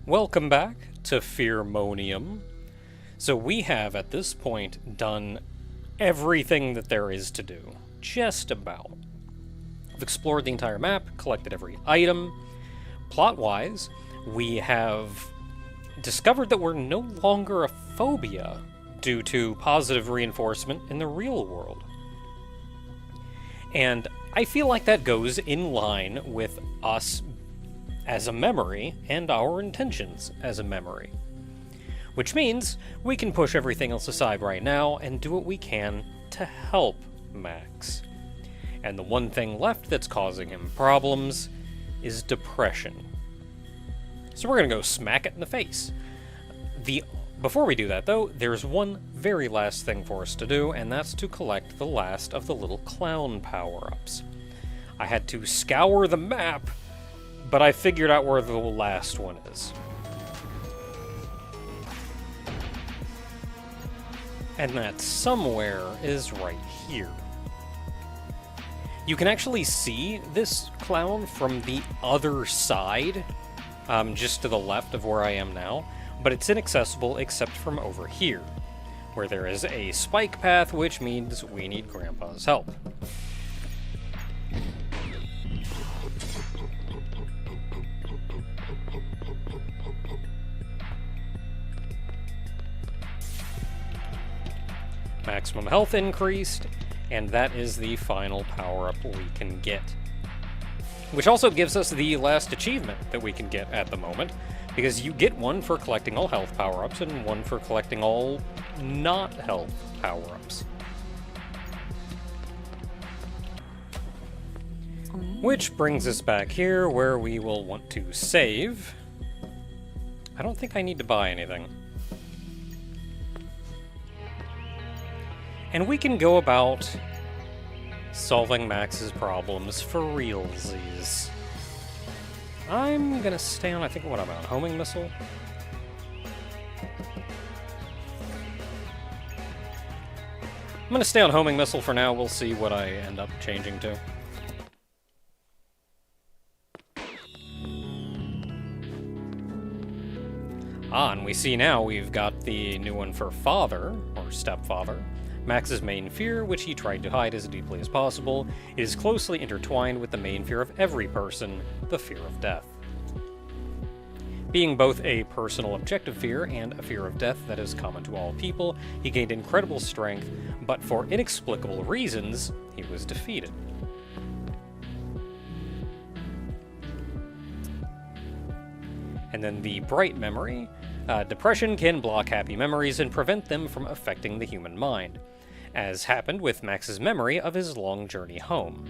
Welcome back to Fearmonium. So we have, at this point, done everything that there is to do. Just about. We've explored the entire map, collected every item. Plot-wise, we have discovered that we're no longer a phobia due to positive reinforcement in the real world. And I feel like that goes in line with us as a memory and our intentions as a memory. Which means we can push everything else aside right now and do what we can to help Max. And the one thing left that's causing him problems is depression. So we're gonna go smack it in the face. Before we do that though, there's one very last thing for us to do, and that's to collect the last of the little clown power-ups. I had to scour the map, but I figured out where the last one is. And that somewhere is right here. You can actually see this clown from the other side, just to the left of where I am now, but it's inaccessible except from over here, where there is a spike path, which means we need Grandpa's help. Maximum health increased, and that is the final power-up we can get. Which also gives us the last achievement that we can get at the moment, because you get one for collecting all health power-ups and one for collecting all not health power-ups. Which brings us back here, where we will want to save. I don't think I need to buy anything. And we can go about solving Max's problems for realsies. I'm gonna stay on, I think, what I'm on, homing missile? I'm gonna stay on homing missile for now, we'll see what I end up changing to. And we see now we've got the new one for father, or stepfather. Max's main fear, which he tried to hide as deeply as possible, is closely intertwined with the main fear of every person, the fear of death. Being both a personal objective fear and a fear of death that is common to all people, he gained incredible strength, but for inexplicable reasons, he was defeated. And then the bright memory. Depression can block happy memories and prevent them from affecting the human mind, as happened with Max's memory of his long journey home.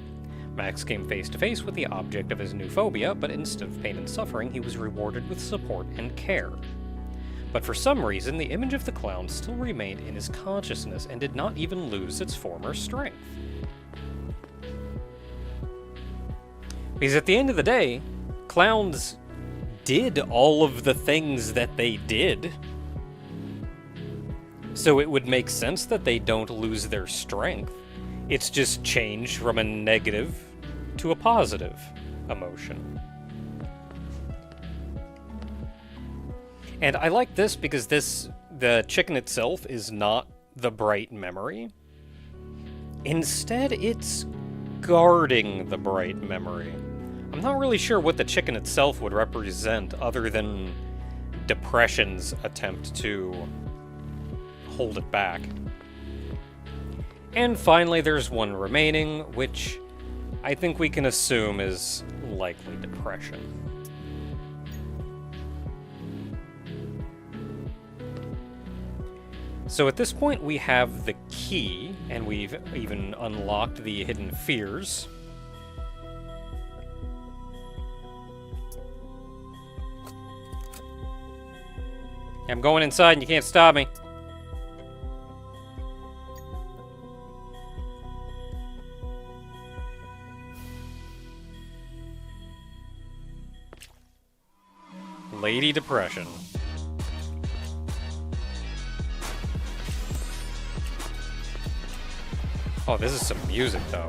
Max came face to face with the object of his new phobia, but instead of pain and suffering, he was rewarded with support and care. But for some reason, the image of the clown still remained in his consciousness and did not even lose its former strength. Because at the end of the day, clowns did all of the things that they did. So it would make sense that they don't lose their strength. It's just changed from a negative to a positive emotion. And I like this because the chicken itself is not the bright memory. Instead, it's guarding the bright memory. I'm not really sure what the chicken itself would represent other than depression's attempt to hold it back. And finally, there's one remaining, which I think we can assume is likely depression. So at this point, we have the key, and we've even unlocked the hidden fears. I'm going inside and you can't stop me. Lady Depression. Oh, this is some music, though.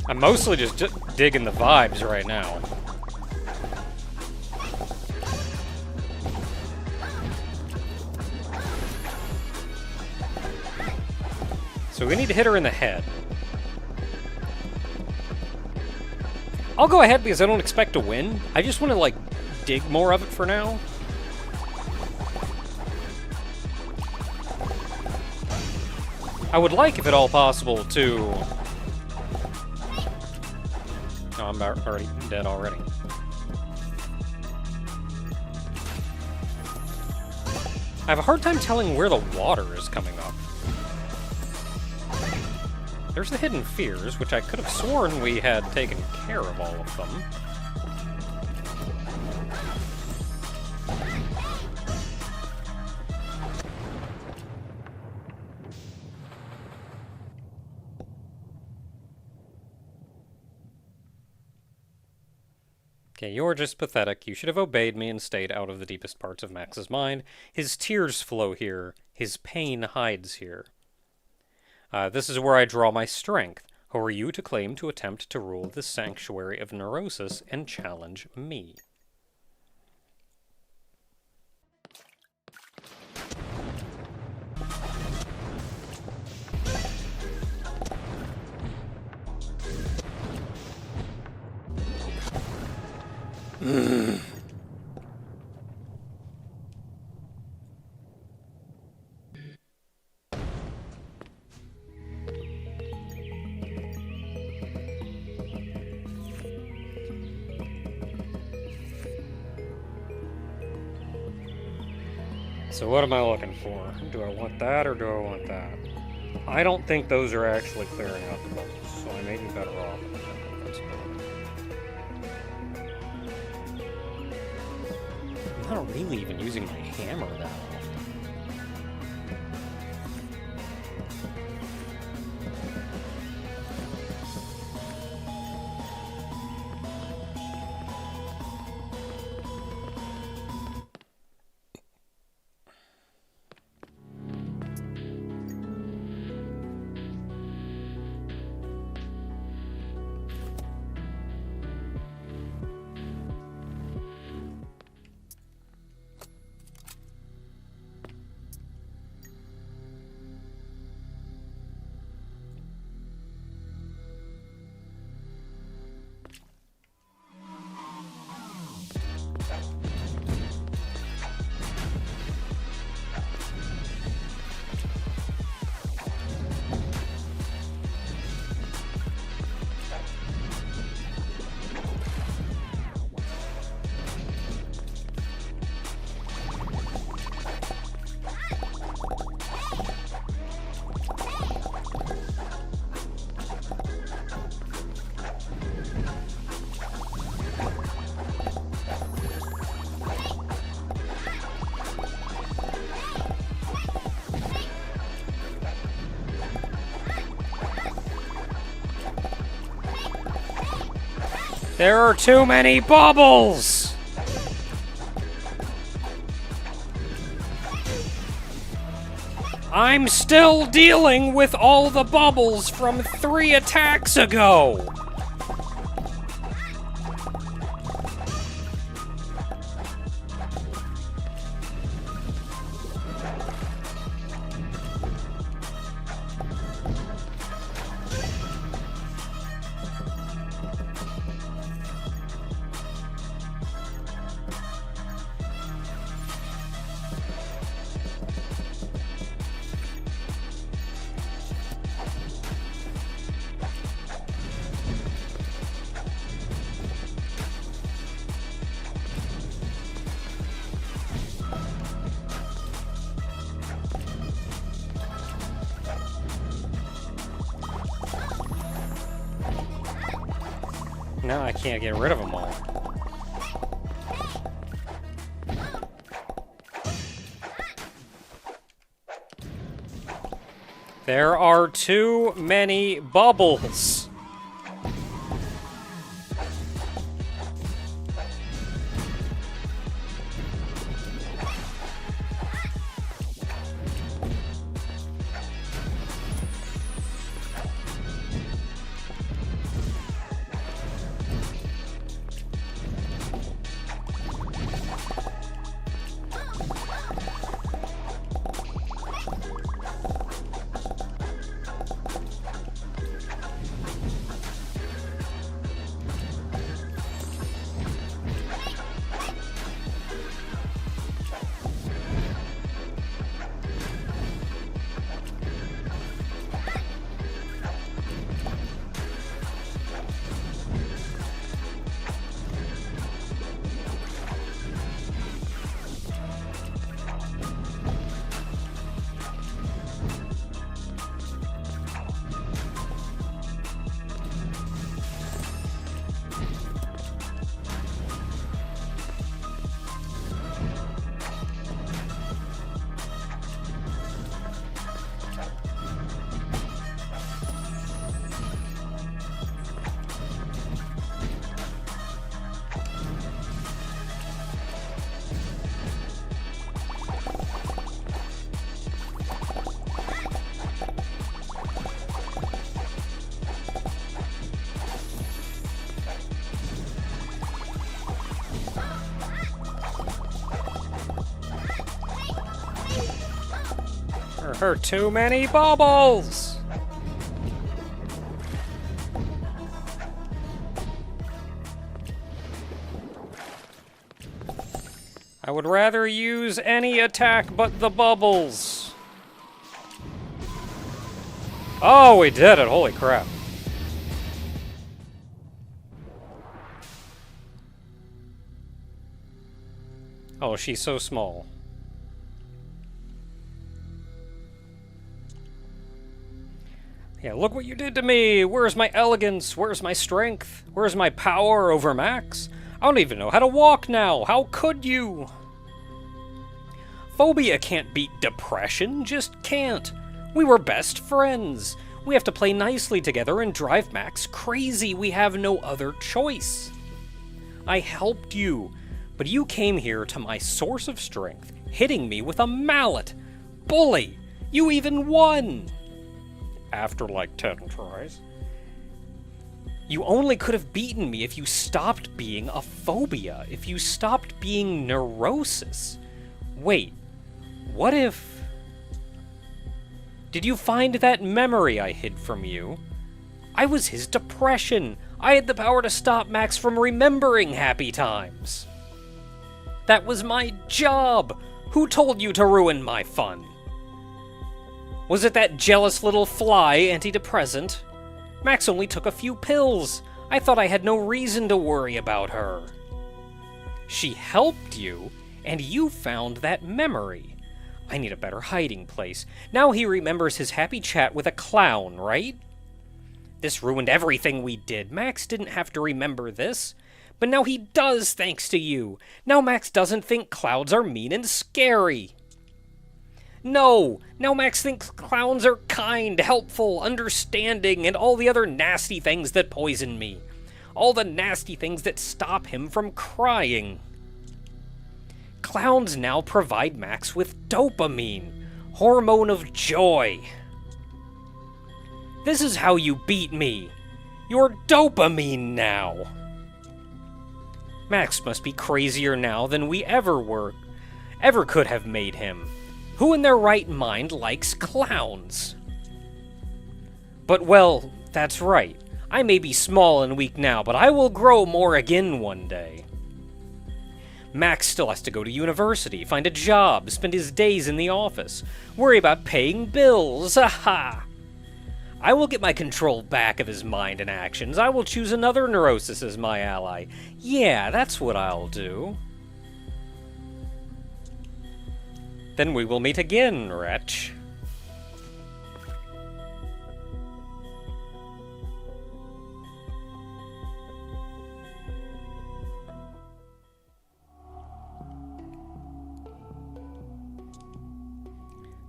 I'm mostly just digging the vibes right now. So we need to hit her in the head. I'll go ahead because I don't expect to win. I just want to, like, dig more of it for now. I would like, if at all possible, to... Oh, I'm already dead already. I have a hard time telling where the water is coming up. There's the hidden fears, which I could have sworn we had taken care of all of them. Okay, you're just pathetic. You should have obeyed me and stayed out of the deepest parts of Max's mind. His tears flow here. His pain hides here. This is where I draw my strength. Who are you to claim to attempt to rule this sanctuary of neurosis and challenge me? So what am I looking for? Do I want that or do I want that? I don't think those are actually clearing out the bubbles, so I may be better off with that. I'm not really even using my hammer that often. There are too many bubbles! I'm still dealing with all the bubbles from 3 attacks ago! Now I can't get rid of them all. There are too many bubbles. are too many bubbles! I would rather use any attack but the bubbles. Oh, we did it! Holy crap. Oh, she's so small. Yeah, look what you did to me! Where's my elegance? Where's my strength? Where's my power over Max? I don't even know how to walk now! How could you? Phobia can't beat depression, just can't. We were best friends. We have to play nicely together and drive Max crazy. We have no other choice. I helped you, but you came here to my source of strength, hitting me with a mallet. Bully! You even won! After like 10 tries. You only could have beaten me if you stopped being a phobia, if you stopped being neurosis. Wait, what if... Did you find that memory I hid from you? I was his depression. I had the power to stop Max from remembering happy times. That was my job. Who told you to ruin my fun? Was it that jealous little fly antidepressant? Max only took a few pills. I thought I had no reason to worry about her. She helped you, and you found that memory. I need a better hiding place. Now he remembers his happy chat with a clown, right? This ruined everything we did. Max didn't have to remember this. But now he does, thanks to you. Now Max doesn't think clouds are mean and scary. No! Now Max thinks clowns are kind, helpful, understanding, and all the other nasty things that poison me. All the nasty things that stop him from crying. Clowns now provide Max with dopamine, hormone of joy. This is how you beat me. You're dopamine now. Max must be crazier now than we ever could have made him. Who in their right mind likes clowns? But well, that's right. I may be small and weak now, but I will grow more again one day. Max still has to go to university, find a job, spend his days in the office, worry about paying bills, aha! I will get my control back of his mind and actions. I will choose another neurosis as my ally. Yeah, that's what I'll do. Then we will meet again, wretch.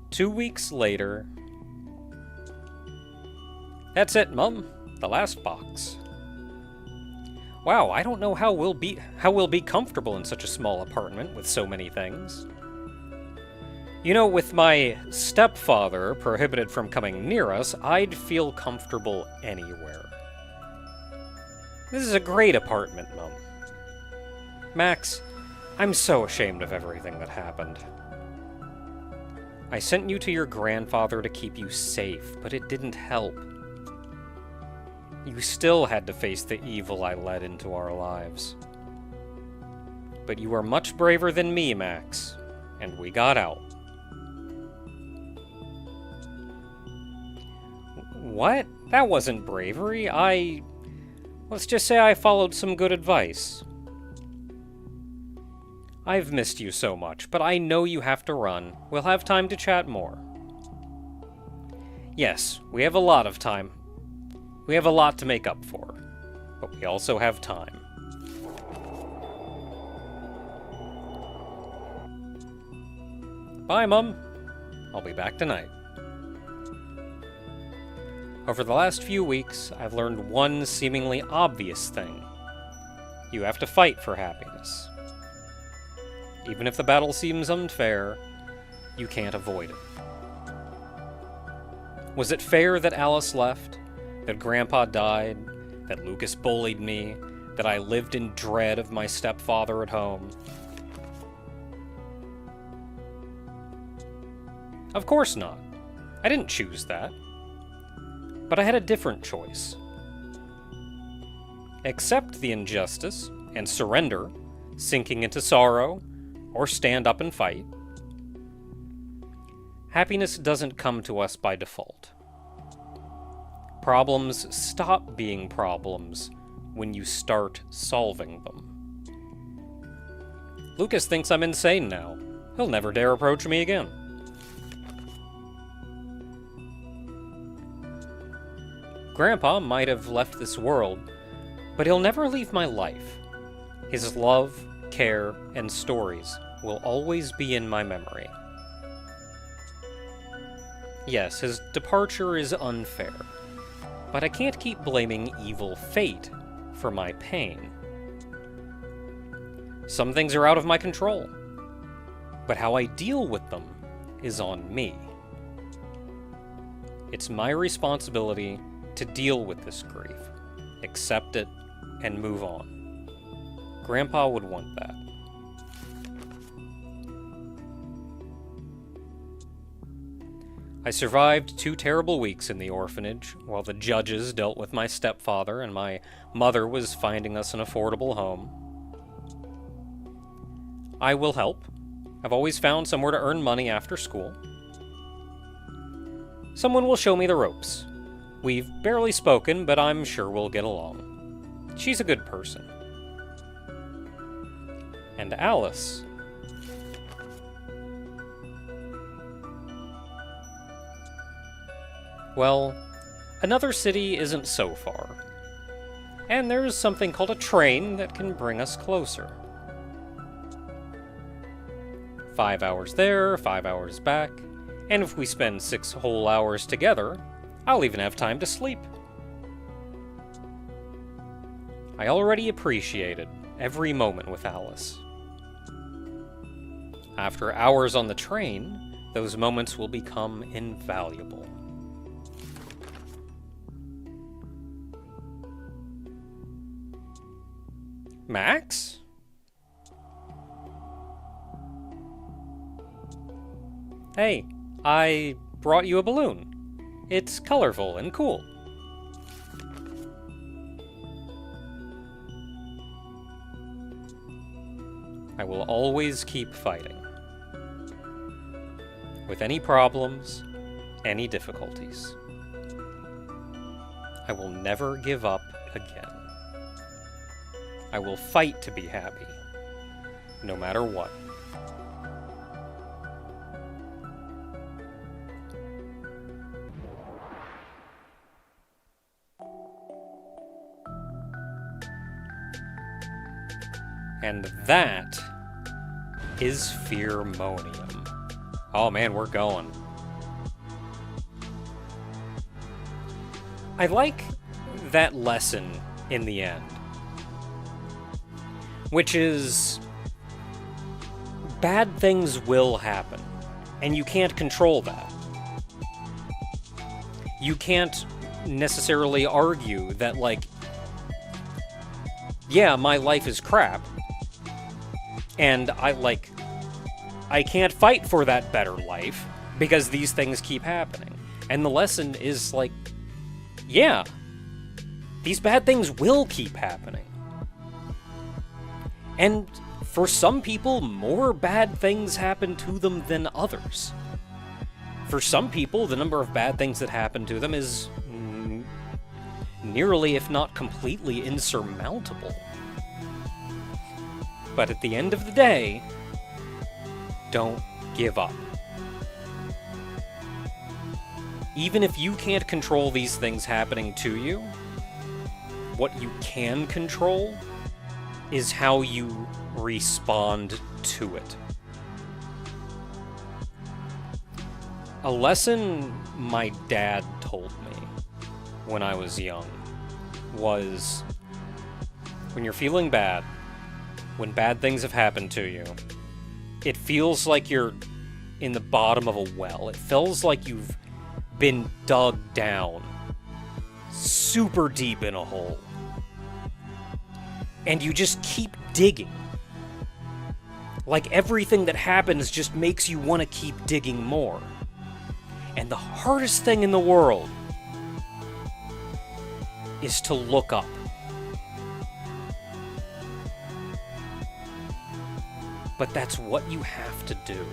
Two weeks later. That's it, Mum. The last box. Wow, I don't know how we'll be comfortable in such a small apartment with so many things. You know, with my stepfather prohibited from coming near us, I'd feel comfortable anywhere. This is a great apartment, Mum. Max, I'm so ashamed of everything that happened. I sent you to your grandfather to keep you safe, but it didn't help. You still had to face the evil I led into our lives. But you were much braver than me, Max, and we got out. What? That wasn't bravery. Let's just say I followed some good advice. I've missed you so much, but I know you have to run. We'll have time to chat more. Yes, we have a lot of time. We have a lot to make up for, but we also have time. Bye, Mum. I'll be back tonight. Over the last few weeks, I've learned one seemingly obvious thing. You have to fight for happiness. Even if the battle seems unfair, you can't avoid it. Was it fair that Alice left? That Grandpa died? That Lucas bullied me? That I lived in dread of my stepfather at home? Of course not. I didn't choose that. But I had a different choice. Accept the injustice and surrender, sinking into sorrow, or stand up and fight. Happiness doesn't come to us by default. Problems stop being problems when you start solving them. Lucas thinks I'm insane now. He'll never dare approach me again. Grandpa might have left this world, but he'll never leave my life. His love, care, and stories will always be in my memory. Yes, his departure is unfair, but I can't keep blaming evil fate for my pain. Some things are out of my control, but how I deal with them is on me. It's my responsibility to deal with this grief, accept it, and move on. Grandpa would want that. I survived 2 terrible weeks in the orphanage, while the judges dealt with my stepfather and my mother was finding us an affordable home. I will help. I've always found somewhere to earn money after school. Someone will show me the ropes. We've barely spoken, but I'm sure we'll get along. She's a good person. And Alice. Well, another city isn't so far. And there's something called a train that can bring us closer. 5 hours there, 5 hours back, and if we spend 6 whole hours together, I'll even have time to sleep. I already appreciated every moment with Alice. After hours on the train, those moments will become invaluable. Max? Hey, I brought you a balloon. It's colorful and cool. I will always keep fighting. With any problems, any difficulties. I will never give up again. I will fight to be happy, no matter what. And that is Fearmonium. Oh man, we're going. I like that lesson in the end, which is bad things will happen, and you can't control that. You can't necessarily argue that, like, yeah, my life is crap, and I can't fight for that better life because these things keep happening. And the lesson is, like, yeah, these bad things will keep happening. And for some people, more bad things happen to them than others. For some people, the number of bad things that happen to them is nearly, if not completely, insurmountable. But at the end of the day, don't give up. Even if you can't control these things happening to you, what you can control is how you respond to it. A lesson my dad told me when I was young was, when you're feeling bad, when bad things have happened to you, it feels like you're in the bottom of a well. It feels like you've been dug down super deep in a hole. And you just keep digging. Like everything that happens just makes you want to keep digging more. And the hardest thing in the world is to look up. But that's what you have to do.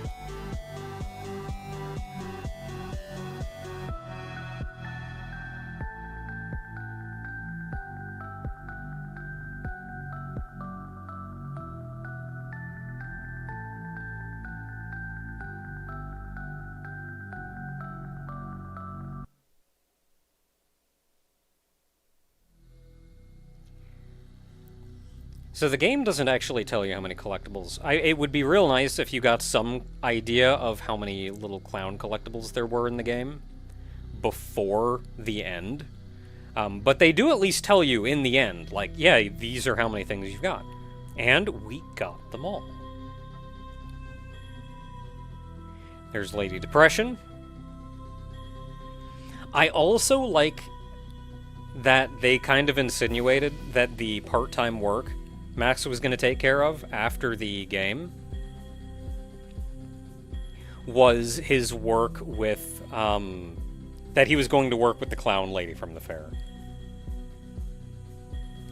So the game doesn't actually tell you how many collectibles. It would be real nice if you got some idea of how many little clown collectibles there were in the game before the end. But they do at least tell you in the end, like, yeah, these are how many things you've got. And we got them all. There's Lady Depression. I also like that they kind of insinuated that the part-time work Max was going to take care of after the game was his work with, that he was going to work with the clown lady from the fair.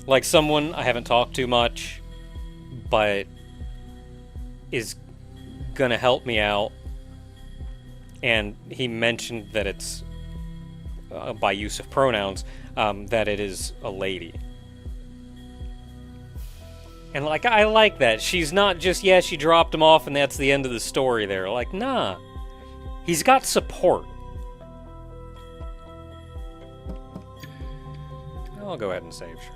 Like someone I haven't talked to much, but is gonna help me out, and he mentioned that it's, by use of pronouns, that it is a lady. And, like, I like that. She's not just, yeah, she dropped him off and that's the end of the story there. Like, nah. He's got support. I'll go ahead and save, sure.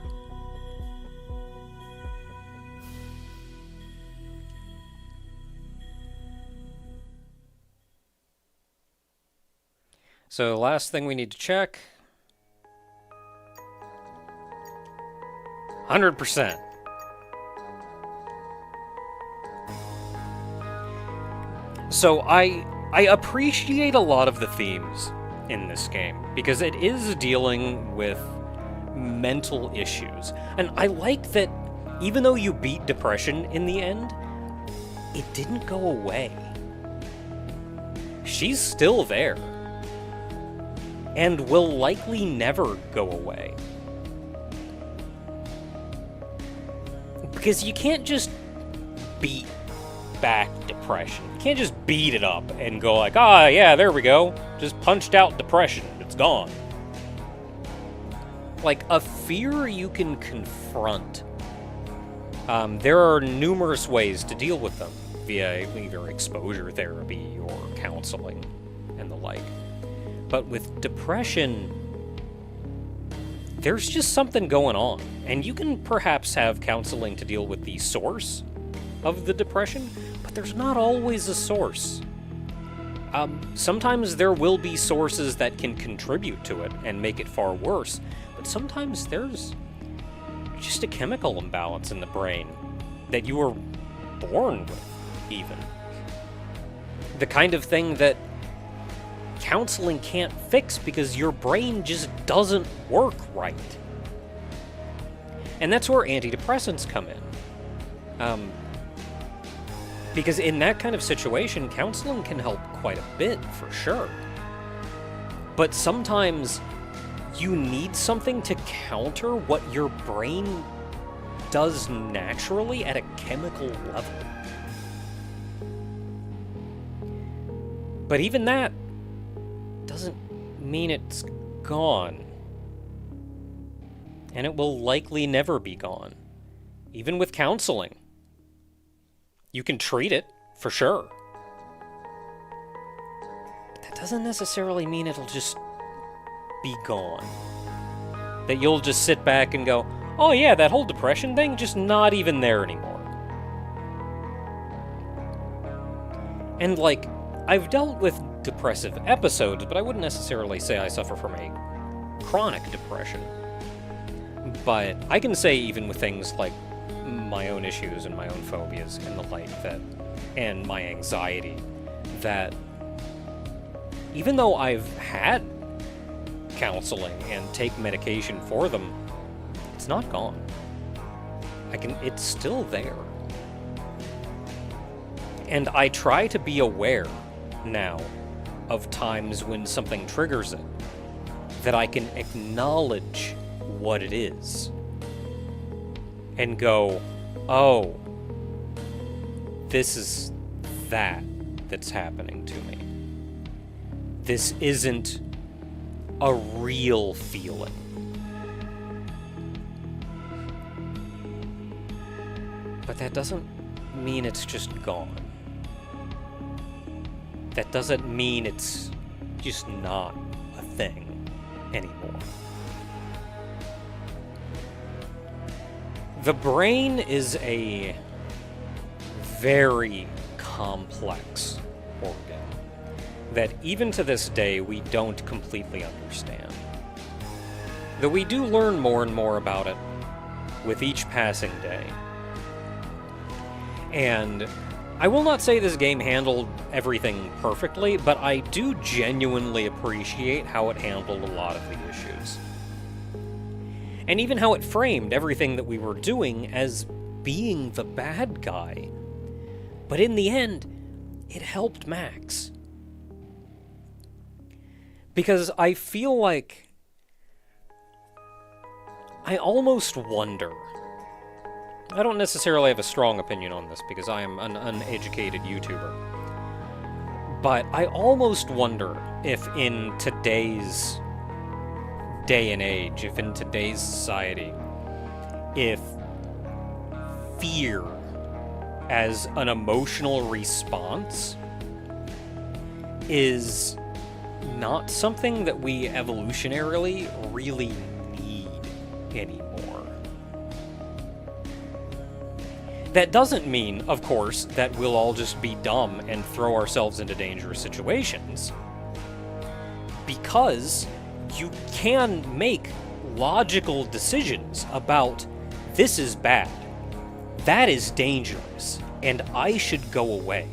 So, the last thing we need to check. 100%. So I appreciate a lot of the themes in this game, because it is dealing with mental issues. And I like that even though you beat depression in the end, it didn't go away. She's still there. And will likely never go away. Because you can't just beat back depression. You can't just beat it up and go like, ah, yeah, there we go. Just punched out depression. It's gone. Like, a fear you can confront. There are numerous ways to deal with them via either exposure therapy or counseling and the like. But with depression, there's just something going on. And you can perhaps have counseling to deal with the source of the depression, but there's not always a source. Sometimes there will be sources that can contribute to it and make it far worse, but sometimes there's just a chemical imbalance in the brain that you were born with, even. The kind of thing that counseling can't fix because your brain just doesn't work right. And that's where antidepressants come in. Because in that kind of situation, counseling can help quite a bit, for sure. But sometimes you need something to counter what your brain does naturally at a chemical level. But even that doesn't mean it's gone. And it will likely never be gone. Even with counseling. You can treat it, for sure. But that doesn't necessarily mean it'll just be gone. That you'll just sit back and go, oh yeah, that whole depression thing, just not even there anymore. And like, I've dealt with depressive episodes, but I wouldn't necessarily say I suffer from a chronic depression. But I can say even with things like my own issues and my own phobias and the like, that, and my anxiety, that even though I've had counseling and take medication for them, it's not gone. It's still there. And I try to be aware now of times when something triggers it, that I can acknowledge what it is and go, oh, this is that's happening to me. This isn't a real feeling. But that doesn't mean it's just gone. That doesn't mean it's just not a thing anymore. The brain is a very complex organ that even to this day we don't completely understand. Though we do learn more and more about it with each passing day. And I will not say this game handled everything perfectly, but I do genuinely appreciate how it handled a lot of the issues. And even how it framed everything that we were doing as being the bad guy. But in the end, it helped Max. Because I feel like I almost wonder. I don't necessarily have a strong opinion on this because I am an uneducated YouTuber. But I almost wonder if in today's day and age, if in today's society, if fear as an emotional response is not something that we evolutionarily really need anymore. That doesn't mean, of course, that we'll all just be dumb and throw ourselves into dangerous situations. Because you can make logical decisions about this is bad, that is dangerous, and I should go away.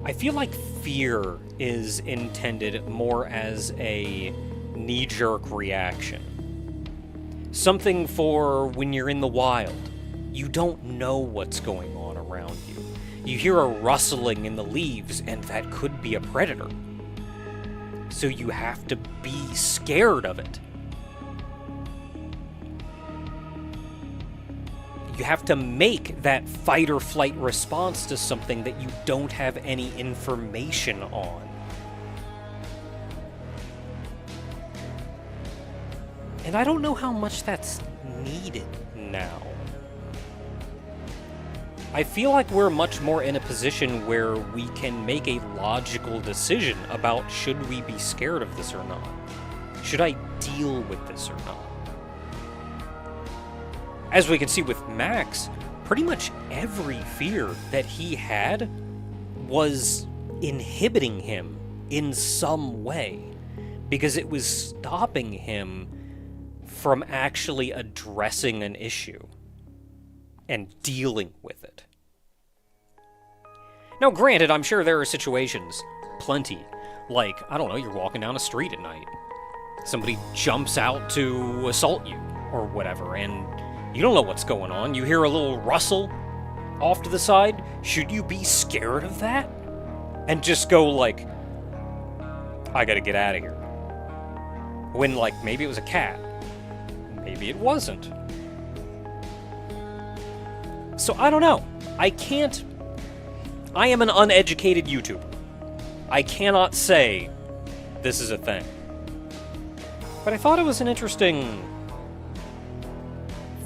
I feel like fear is intended more as a knee-jerk reaction. Something for when you're in the wild. You don't know what's going on around you. You hear a rustling in the leaves, and that could be a predator. So you have to be scared of it. You have to make that fight or flight response to something that you don't have any information on. And I don't know how much that's needed now. I feel like we're much more in a position where we can make a logical decision about should we be scared of this or not? Should I deal with this or not? As we can see with Max, pretty much every fear that he had was inhibiting him in some way, because it was stopping him from actually addressing an issue and dealing with it. Now, granted, I'm sure there are situations, plenty, like, I don't know, you're walking down a street at night. Somebody jumps out to assault you, or whatever, and you don't know what's going on. You hear a little rustle off to the side. Should you be scared of that? And just go like, I gotta get out of here. When, like, maybe it was a cat. Maybe it wasn't. So, I don't know. I am an uneducated YouTuber. I cannot say this is a thing. But I thought it was an interesting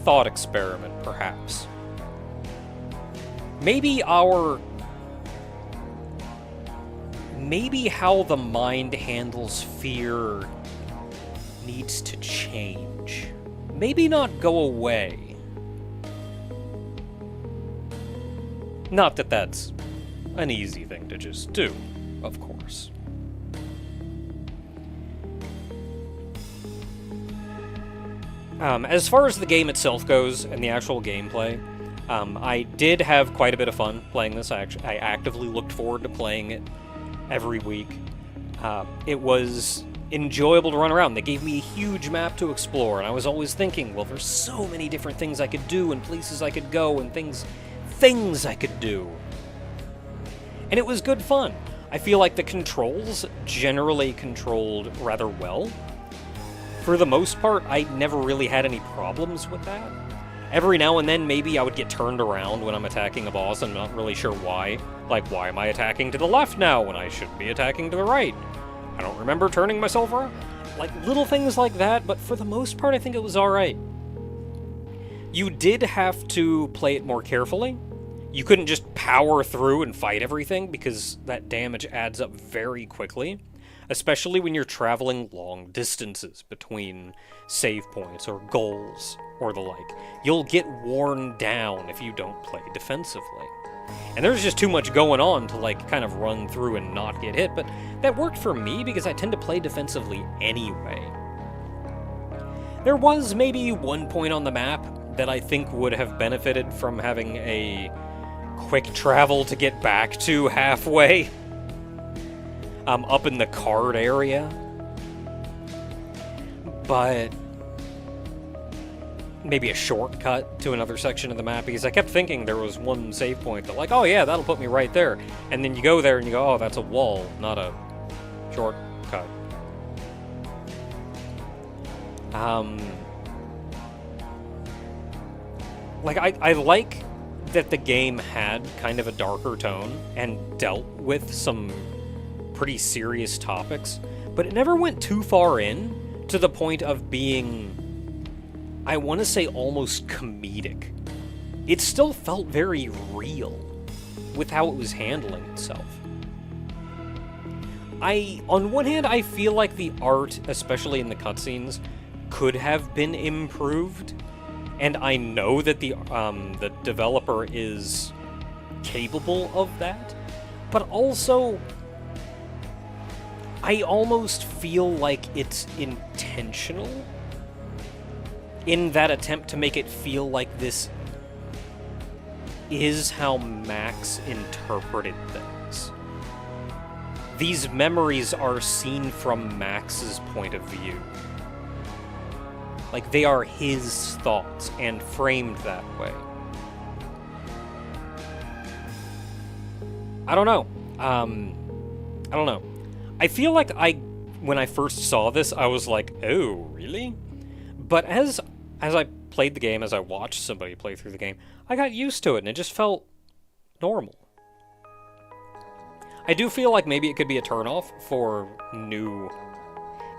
thought experiment, perhaps. Maybe how the mind handles fear needs to change. Maybe not go away. Not that that's an easy thing to just do, of course. As far as the game itself goes, and the actual gameplay, I did have quite a bit of fun playing this. I actively looked forward to playing it every week. It was enjoyable to run around. They gave me a huge map to explore, and I was always thinking, well, there's so many different things I could do, and places I could go, and things I could do. And it was good fun. I feel like the controls generally controlled rather well. For the most part, I never really had any problems with that. Every now and then, maybe I would get turned around when I'm attacking a boss, and I'm not really sure why. Like, why am I attacking to the left now when I should be attacking to the right? I don't remember turning myself around. Like, little things like that, but for the most part, I think it was alright. You did have to play it more carefully. You couldn't just power through and fight everything, because that damage adds up very quickly. Especially when you're traveling long distances between save points or goals or the like. You'll get worn down if you don't play defensively. And there's just too much going on to, like, kind of run through and not get hit, but that worked for me because I tend to play defensively anyway. There was maybe one point on the map that I think would have benefited from having a quick travel to get back to halfway. Up in the card area. But maybe a shortcut to another section of the map, because I kept thinking there was one save point that, like, oh yeah, that'll put me right there. And then you go there and you go, oh, that's a wall, not a shortcut. Like, I like that the game had kind of a darker tone and dealt with some pretty serious topics, but it never went too far in to the point of being, I want to say, almost comedic. It still felt very real with how it was handling itself. On one hand, I feel like the art, especially in the cutscenes, could have been improved, and I know that the developer is capable of that, but also I almost feel like it's intentional in that attempt to make it feel like this is how Max interpreted things. These memories are seen from Max's point of view. Like, they are his thoughts and framed that way. I don't know. I don't know. I feel like when I first saw this, I was like, oh, really? But as I played the game, as I watched somebody play through the game, I got used to it, and it just felt normal. I do feel like maybe it could be a turnoff for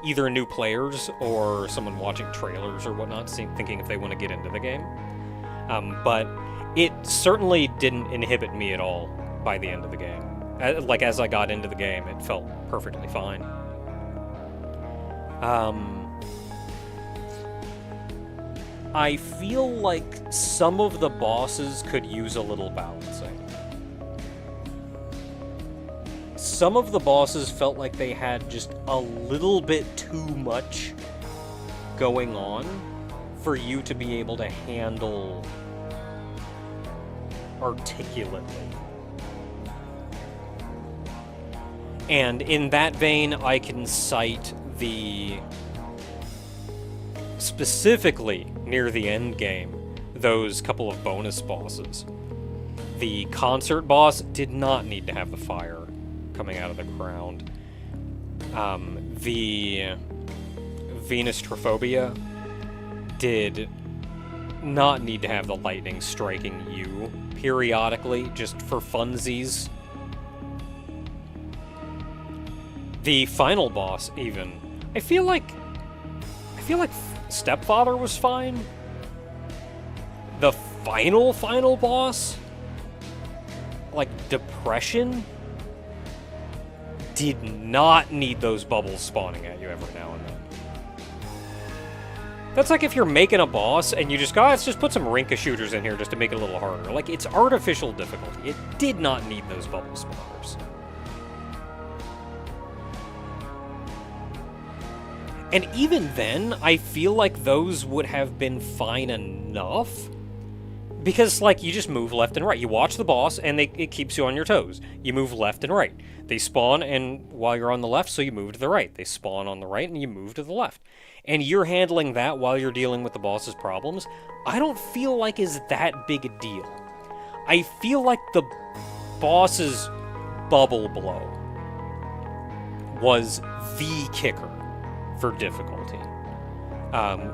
either new players or someone watching trailers or whatnot, thinking if they want to get into the game. But it certainly didn't inhibit me at all by the end of the game. Like, as I got into the game, it felt perfectly fine. I feel like some of the bosses could use a little balancing. Some of the bosses felt like they had just a little bit too much going on for you to be able to handle articulately. And in that vein, I can cite specifically near the end game, those couple of bonus bosses. The concert boss did not need to have the fire coming out of the ground. The Venus Trophobia did not need to have the lightning striking you periodically, just for funsies. The final boss, even, I feel like Stepfather was fine. The final boss, like Depression, did not need those bubbles spawning at you every now and then. That's like if you're making a boss and you just go, let's just put some Rinka shooters in here just to make it a little harder. Like, it's artificial difficulty. It did not need those bubble spawners. And even then, I feel like those would have been fine enough. Because, like, you just move left and right. You watch the boss, and it keeps you on your toes. You move left and right. They spawn, and while you're on the left, so you move to the right. They spawn on the right, and you move to the left. And you're handling that while you're dealing with the boss's problems. I don't feel like is that big a deal. I feel like the boss's bubble blow was the kicker for difficulty.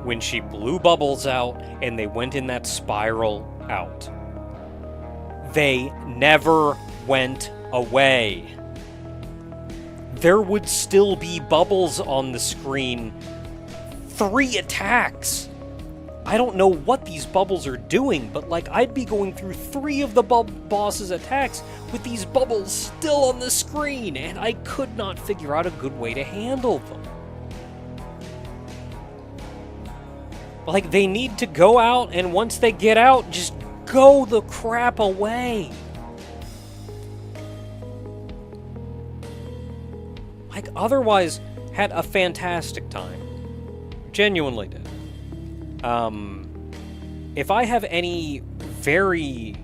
When she blew bubbles out and they went in that spiral out, they never went away. There would still be bubbles on the screen. 3 attacks. I don't know what these bubbles are doing, but like I'd be going through 3 of the boss's attacks with these bubbles still on the screen, and I could not figure out a good way to handle them. Like, they need to go out, and once they get out, just go the crap away. Like, otherwise, had a fantastic time. Genuinely did. If I have any very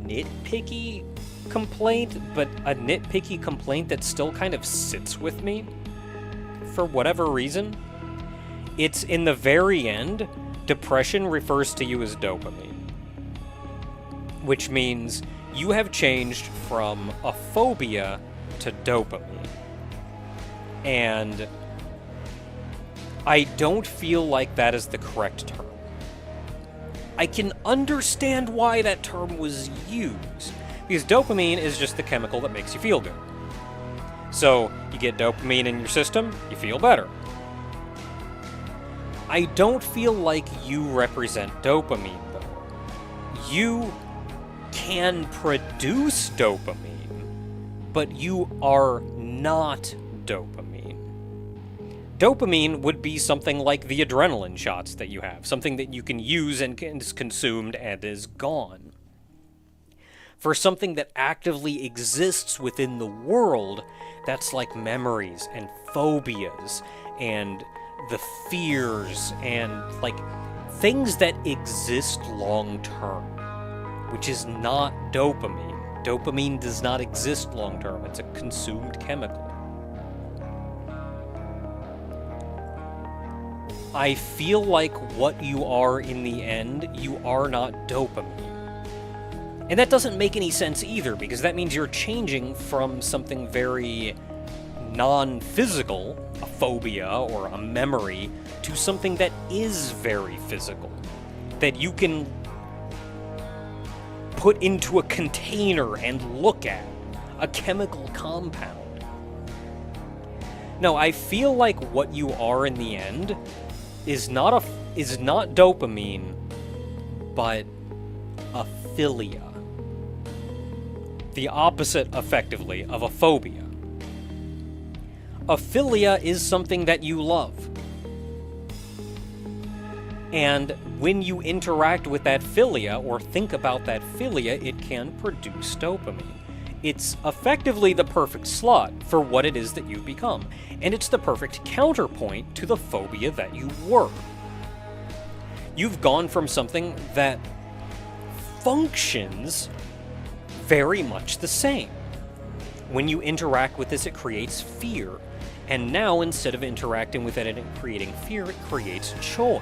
nitpicky complaint, but a nitpicky complaint that still kind of sits with me, for whatever reason, it's in the very end, depression refers to you as dopamine. Which means you have changed from a phobia to dopamine. And I don't feel like that is the correct term. I can understand why that term was used, because dopamine is just the chemical that makes you feel good. So, you get dopamine in your system, you feel better. I don't feel like you represent dopamine, though. You can produce dopamine, but you are not dopamine. Dopamine would be something like the adrenaline shots that you have, something that you can use and is consumed and is gone. For something that actively exists within the world, that's like memories and phobias and the fears and like things that exist long term, which is not dopamine. Dopamine does not exist long term. It's a consumed chemical. I feel like what you are in the end, you are not dopamine. And that doesn't make any sense either, because that means you're changing from something very non-physical, a phobia or a memory, to something that is very physical, that you can put into a container and look at, a chemical compound. No, I feel like what you are in the end is not dopamine, but a philia. The opposite, effectively, of a phobia. A philia is something that you love. And when you interact with that philia, or think about that philia, it can produce dopamine. It's effectively the perfect slot for what it is that you've become, and it's the perfect counterpoint to the phobia that you were. You've gone from something that functions very much the same. When you interact with this, it creates fear, and now instead of interacting with it and creating fear, it creates joy.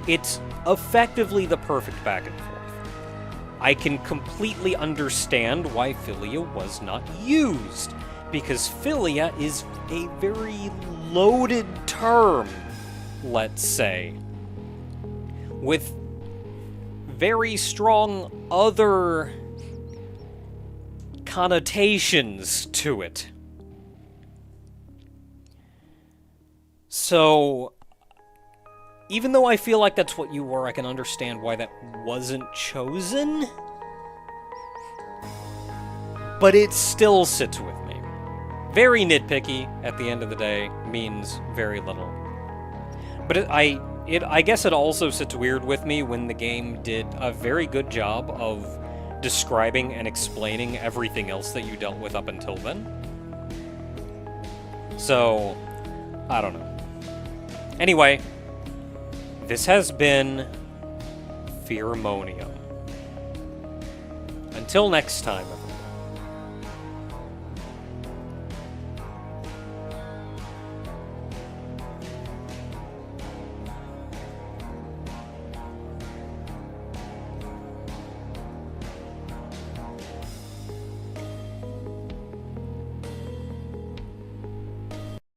It's effectively the perfect back and forth. I can completely understand why philia was not used, because philia is a very loaded term, let's say, with very strong other connotations to it. So, even though I feel like that's what you were, I can understand why that wasn't chosen. But it still sits with me. Very nitpicky, at the end of the day, means very little. But I guess it also sits weird with me when the game did a very good job of describing and explaining everything else that you dealt with up until then. So, I don't know. Anyway, this has been Fearmonium. Until next time, everyone.